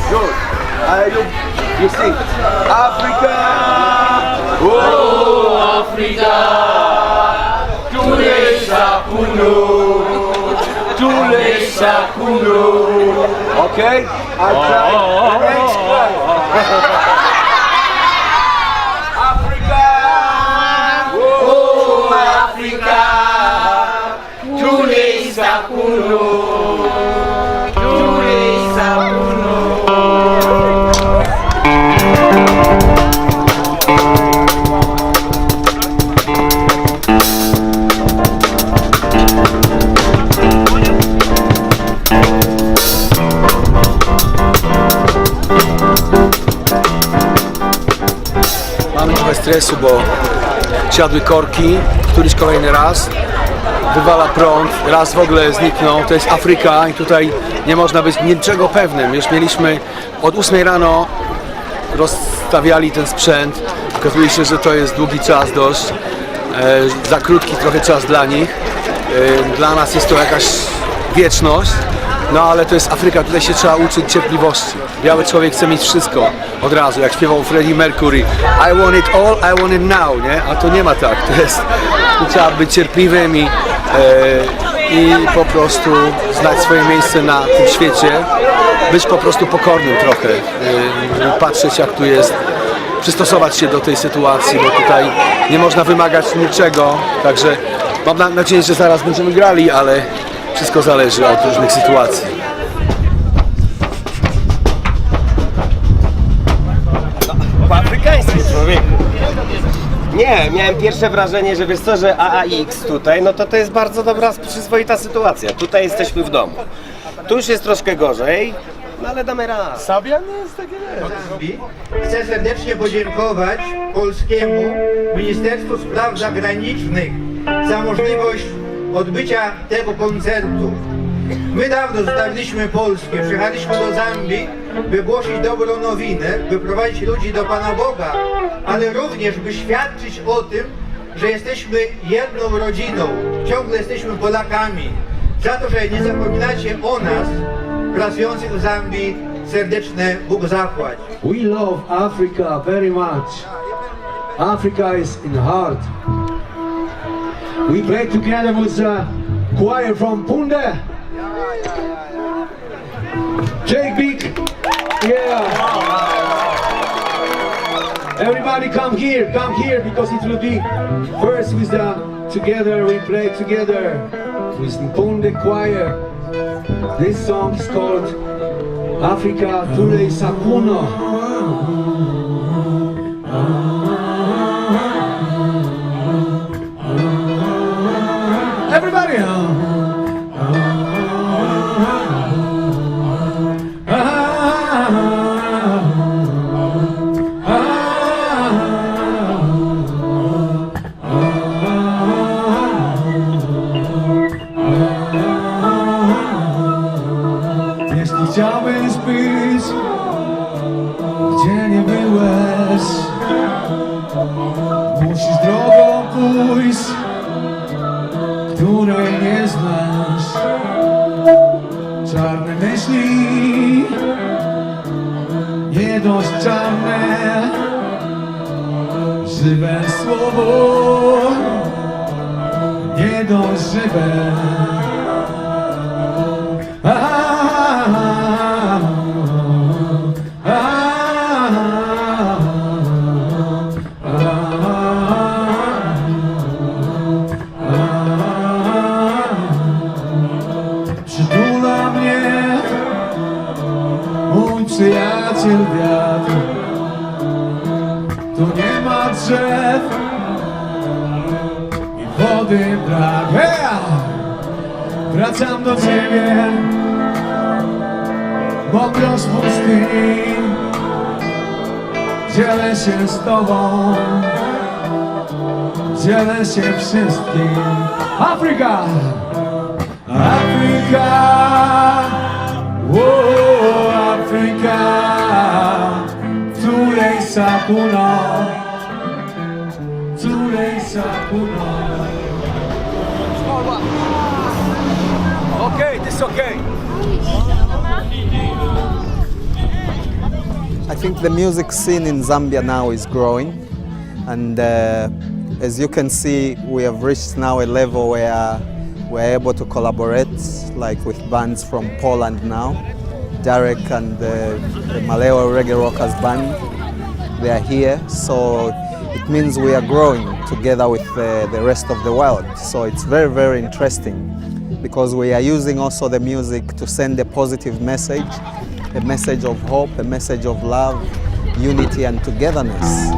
Good. You sing. Africa. Oh, Africa. Tulesa kuno. Tulesa kuno. Okay? I try. Africa. Oh, Africa. Tulesa kuno. Tulesa kuno. Mamy trochę stresu, bo siadły korki, któryś kolejny raz, wywala prąd, raz w ogóle zniknął, to jest Afryka i tutaj nie można być niczego pewnym. Już mieliśmy od 8 rano rozstawiali ten sprzęt, okazuje się, że to jest długi czas dość, za krótki trochę czas dla nich, dla nas jest to jakaś wieczność. No ale to jest Afryka, tutaj się trzeba uczyć cierpliwości. Biały człowiek chce mieć wszystko od razu, jak śpiewał Freddie Mercury. I want it all, I want it now, nie? A to nie ma tak, to jest, tu trzeba być cierpliwym i po prostu znać swoje miejsce na tym świecie. Być po prostu pokornym trochę, patrzeć jak tu jest, przystosować się do tej sytuacji, bo tutaj nie można wymagać niczego, także mam nadzieję, że zaraz będziemy grali, ale wszystko zależy od różnych sytuacji. Po afrykańsku, człowieku. Nie, miałem pierwsze wrażenie, że wiesz co, że AAX tutaj, no to jest bardzo dobra, przyzwoita sytuacja. Tutaj jesteśmy w domu. Tu już jest troszkę gorzej, no ale damy radę. Sabian jest takie Zambii. Chcę serdecznie podziękować polskiemu Ministerstwu Spraw Zagranicznych za możliwość odbycia tego koncertu. My dawno zostawiliśmy Polskę, przyjechaliśmy do Zambii, by głosić dobrą nowinę, by prowadzić ludzi do Pana Boga, ale również by świadczyć o tym, że jesteśmy jedną rodziną, ciągle jesteśmy Polakami. Za to, że nie zapominacie o nas, pracujących w Zambii, serdeczne Bóg zapłać. We love Africa very much. Africa is in the heart. We play together with a choir from Punde. Jake Big. Yeah. Everybody come here because it will be first with the together we play together with the Punde choir. This song is called Africa Tule Sakuno. Everybody! Jeśli chciałbyś być, gdzie nie byłeś, musisz drogą pójść, której nie znasz. Czarne myśli, nie dość czarne, żywe słowo, nie dość żywe. Przytula mnie mój przyjaciel wiatr. Tu nie ma drzew i wody brak. Hey! Wracam do ciebie, mokrość pustyni. Dzielę się z tobą, dzielę się wszystkim. Afryka! Afryka! Oh, Afryka! Tulej sakuno, tulej sakuno. Okay, this is okay. think the music scene in Zambia now is growing, and as you can see, we have reached now a level where we're able to collaborate, like with bands from Poland now. Derek and the Malayo Reggae Rockers band, they are here, so it means we are growing together with the rest of the world. So it's very, very interesting, because we are using also the music to send a positive message, a message of hope, a message of love, unity and togetherness.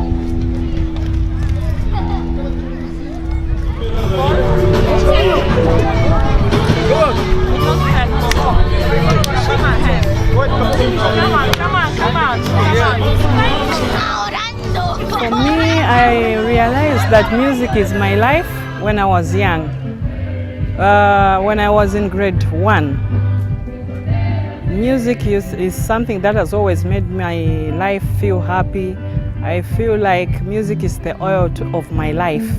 For me, I realized that music is my life when I was young. When I was in grade 1. Music is something that has always made my life feel happy. I feel like music is the oil of my life,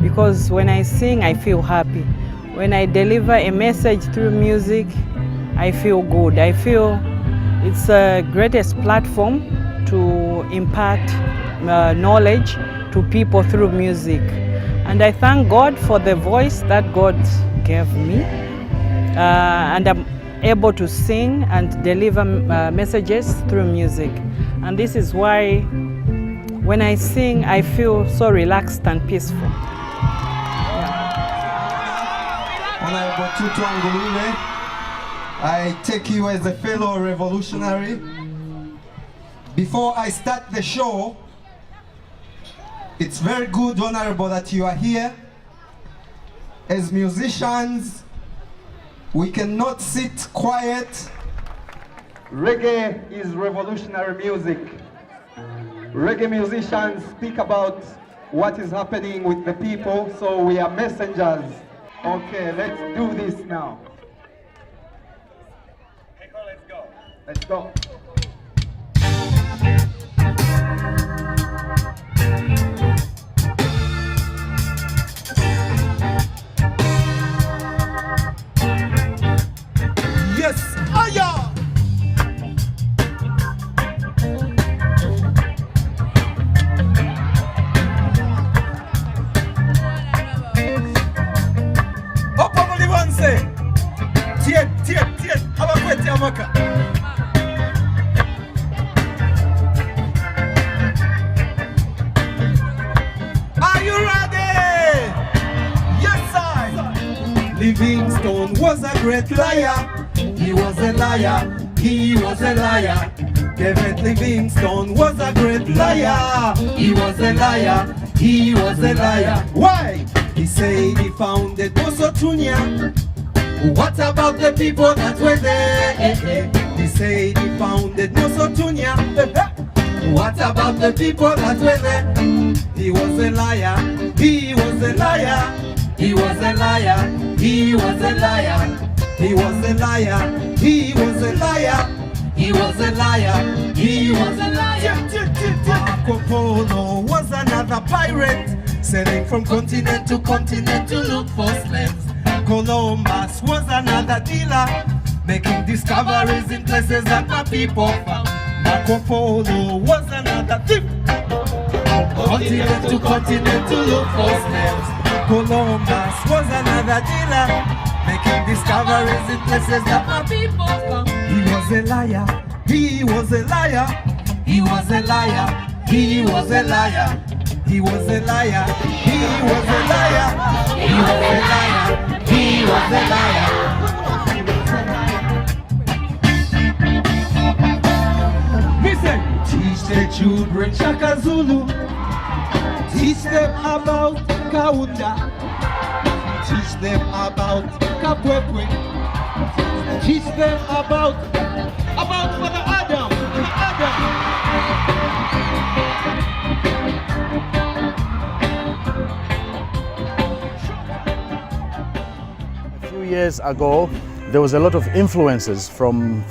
because when I sing, I feel happy. When I deliver a message through music, I feel good. I feel it's the greatest platform to impart knowledge to people through music. And I thank God for the voice that God gave me. And I'm able to sing and deliver messages through music. And this is why when I sing, I feel so relaxed and peaceful. Honorable Tutu Angulule, I take you as a fellow revolutionary. Before I start the show, it's very good, Honorable, that you are here. As musicians, we cannot sit quiet. Reggae is revolutionary music. Reggae musicians speak about what is happening with the people, so we are messengers. Okay, let's do this now. Let's go. Let's go. Yes, aya! Are you ready? Yes, I. Livingstone was a great liar. He was a liar. He was a liar. David Livingstone was a great liar. He was a liar. He was a liar. Why? He said he founded Bosotunya. What about the people that were there? He said he founded Bosotunya. What about the people that were there? He was a liar. He was a liar. He was a liar. He was a liar. He was a liar. He was a liar. He was a liar. He was a liar. Marco Polo was another pirate, sailing from continent to continent to look for slaves. Columbus was another dealer, making discoveries in places that my people found. Marco Polo was another thief, continent to look for slaves. Columbus was another dealer, making discoveries in places that my people found. He was a liar. He was a liar. He was a liar. He was a liar. He was a liar. He was a liar. He was a liar. He was a liar. Listen. Teach the children Shaka Zulu. Teach them about Kaunda. Teach them about Kapwepwe. Teach them about Father Adam. A few years ago, there was a lot of influences from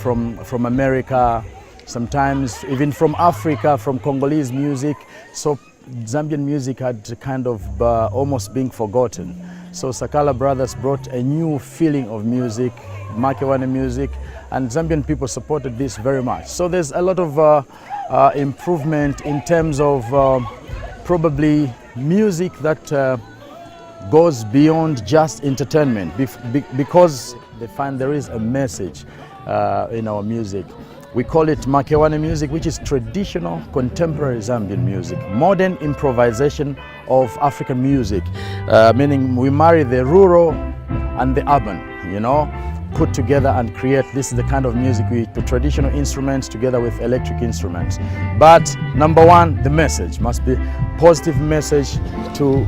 America, sometimes even from Africa, from Congolese music. So Zambian music had kind of almost been forgotten. So Sakala Brothers brought a new feeling of music, Makewane music, and Zambian people supported this very much. So there's a lot of improvement in terms of probably music that goes beyond just entertainment because they find there is a message in our music. We call it Makewane music, which is traditional contemporary Zambian music, modern improvisation of African music, meaning we marry the rural and the urban, you know, put together and create. This is the kind of music we put traditional instruments together with electric instruments. But number one, the message must be positive message to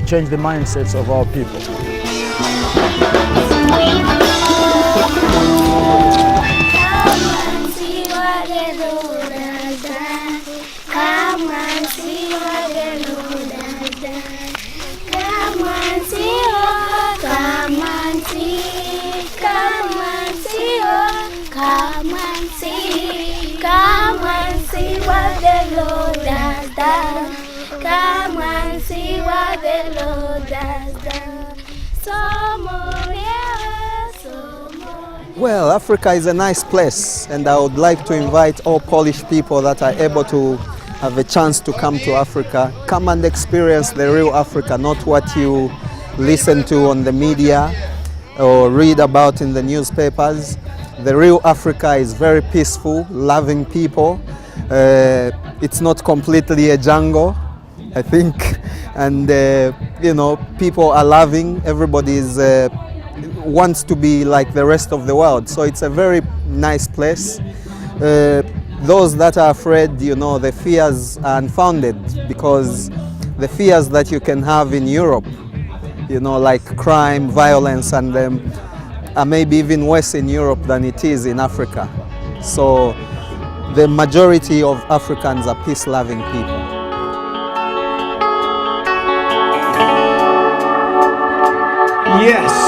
change the mindsets of our people. Come and see what the Lord has done. Come and see what the Lord has done. Well, Africa is a nice place, and I would like to invite all Polish people that are able to have a chance to come to Africa. Come and experience the real Africa, not what you listen to on the media or read about in the newspapers. The real Africa is very peaceful, loving people. It's not completely a jungle, I think. And you know, people are loving. Everybody wants to be like the rest of the world. So it's a very nice place. Those that are afraid, you know, the fears are unfounded, because the fears that you can have in Europe, you know, like crime, violence, and are maybe even worse in Europe than it is in Africa. So the majority of Africans are peace-loving people. Yes.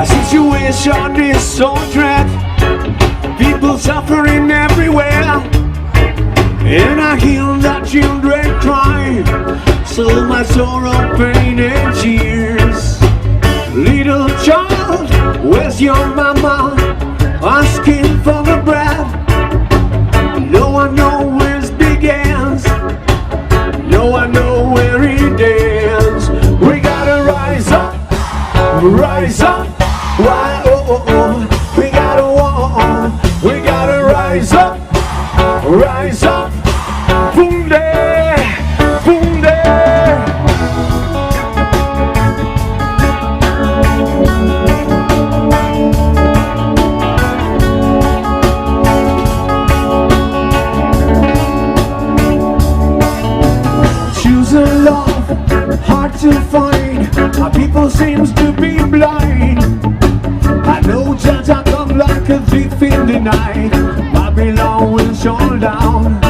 Situation is so dread, people suffering everywhere, and I hear the children cry, so much sorrow, pain and tears. Little child, where's your mama? Asking for the bread. No one knows where it begins, no one knows where it ends. We gotta rise up, rise up. Why, we gotta walk, we gotta rise up, boom there, boom there. Choose a love, hard to find, our people seems to be blind. I know Judge I come like a thief in the night. Babylon will shut down.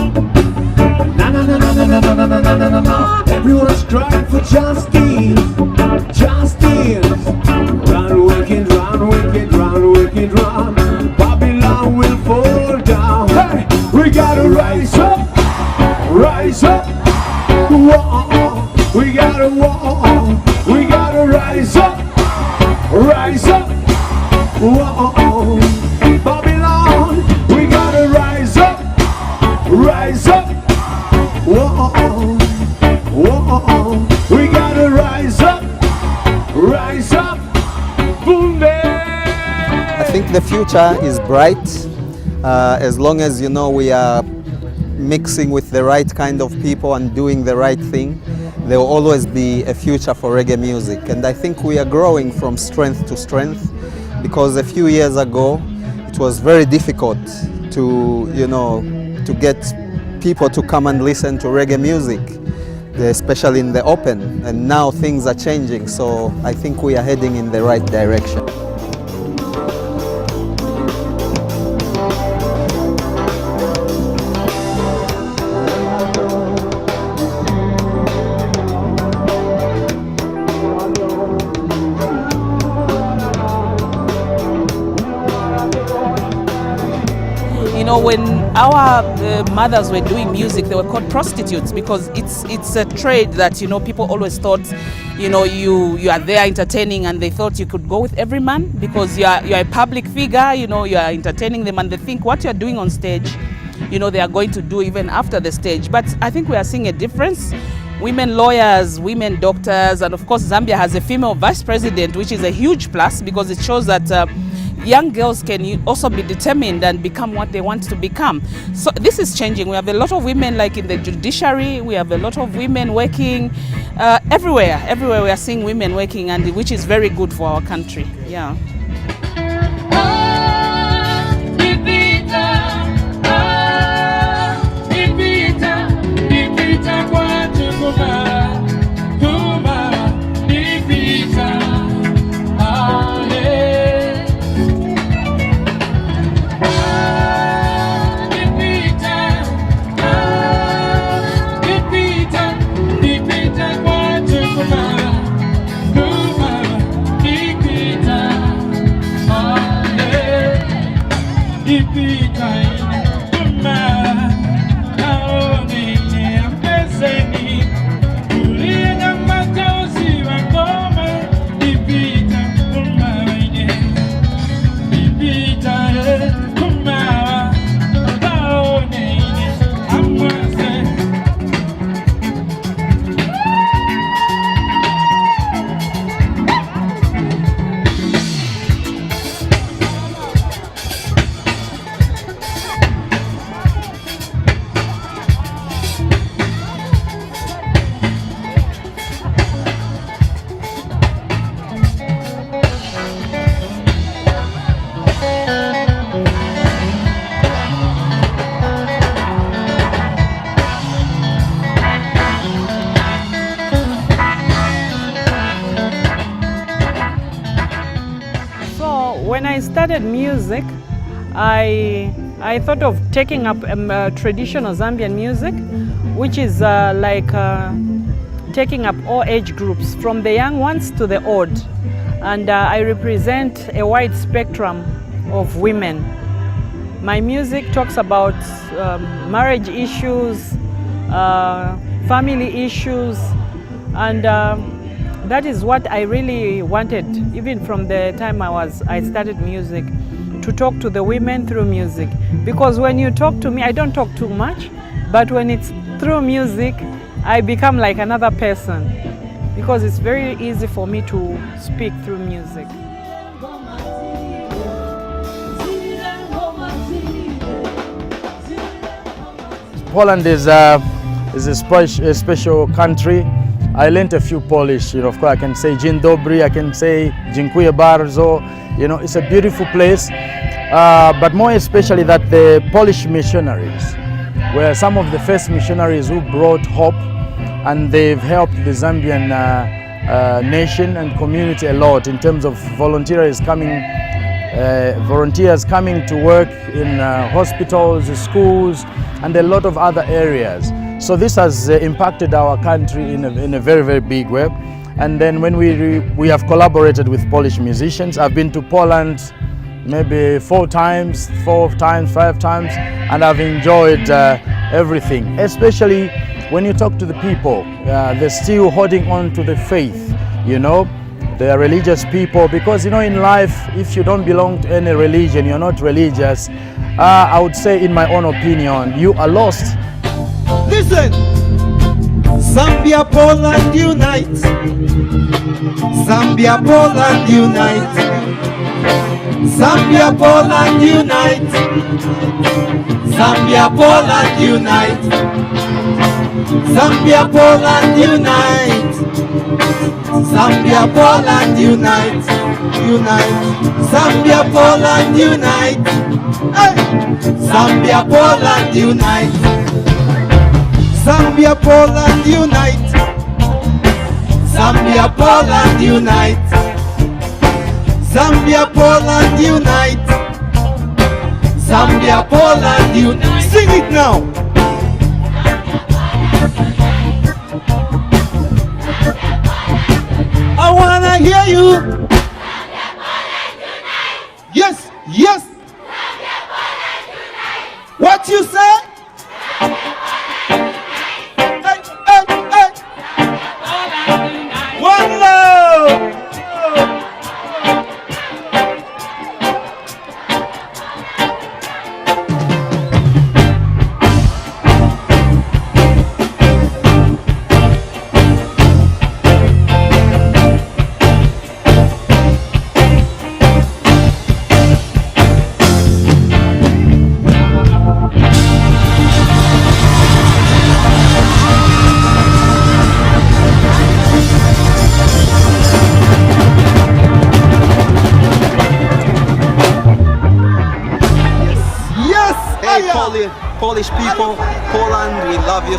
Na na na na na na na na na na na na. Everyone's crying for justice, justice. Run wicked, run wicked, run wicked, run. Babylon will fall down. Hey, we gotta rise up, rise up. Whoa, we gotta walk, we gotta rise up, rise up. Whoa, Babylon, we gotta rise up, rise up. Whoa, whoa, we gotta rise up, boom there. I think the future is bright, as long as, you know, we are mixing with the right kind of people and doing the right thing. There will always be a future for reggae music, and I think we are growing from strength to strength. Because a few years ago, it was very difficult to, you know, to get people to come and listen to reggae music, especially in the open. And now things are changing, so I think we are heading in the right direction. when our mothers were doing music, they were called prostitutes because it's a trade that, you know, people always thought, you know, you are there entertaining, and they thought you could go with every man because you are a public figure, you know, you are entertaining them, and they think what you are doing on stage, you know, they are going to do even after the stage. But I think we are seeing a difference. Women lawyers, women doctors, and of course Zambia has a female vice president, which is a huge plus because it shows that young girls can also be determined and become what they want to become. So this is changing. We have a lot of women like in the judiciary, we have a lot of women working everywhere we are seeing women working, and which is very good for our country. Yeah. When I started music, I thought of taking up traditional Zambian music, which is taking up all age groups, from the young ones to the old. And I represent a wide spectrum of women. My music talks about marriage issues, family issues, and that is what I really wanted, even from the time I started music, to talk to the women through music. Because when you talk to me, I don't talk too much, but when it's through music, I become like another person, because it's very easy for me to speak through music. Poland is a special country. I learned a few Polish, you know, of course I can say Dzień dobry, I can say Dziękuję bardzo, you know, it's a beautiful place. But more especially that the Polish missionaries were some of the first missionaries who brought hope, and they've helped the Zambian nation and community a lot in terms of volunteers coming to work in hospitals, schools, and a lot of other areas. So this has impacted our country in a very, very big way. And then when we have collaborated with Polish musicians, I've been to Poland maybe 4 times, 5 times, and I've enjoyed everything. Especially when you talk to the people, they're still holding on to the faith, you know. They are religious people, because, you know, in life, if you don't belong to any religion, you're not religious, I would say, in my own opinion, you are lost. Listen! Zambia, Poland, unite! Zambia, Poland, unite! Zambia, Poland, unite! Zambia, Poland, unite! Zambia, Poland, unite! Zambia, Poland, unite! Unite! Zambia, Poland, unite! Hey! Zambia, Poland, unite! Zambia, Poland, unite! Zambia, Poland, unite! Zambia, Poland, unite! Zambia, Poland, unite! Sing it now! I wanna hear you! Yes, yes!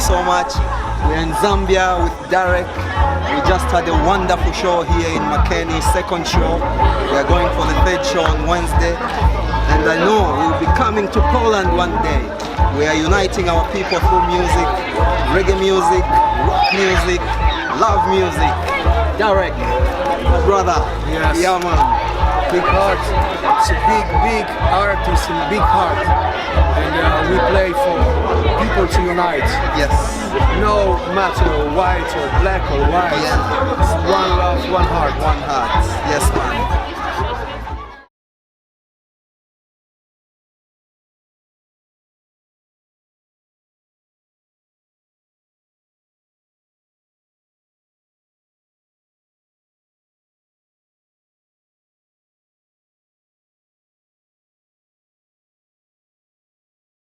so much. We're in Zambia with Derek. We just had a wonderful show here in Makeni, second show. We are going for the third show on Wednesday. And I know we'll be coming to Poland one day. We are uniting our people through music, reggae music, rock music, love music. Derek, my brother. Yes. Yeah, man. Big heart. It's a big artist and big heart. And we play for people to unite. Yes. No matter white or black or white. Yeah. It's one love, one heart. One heart. Yes, man.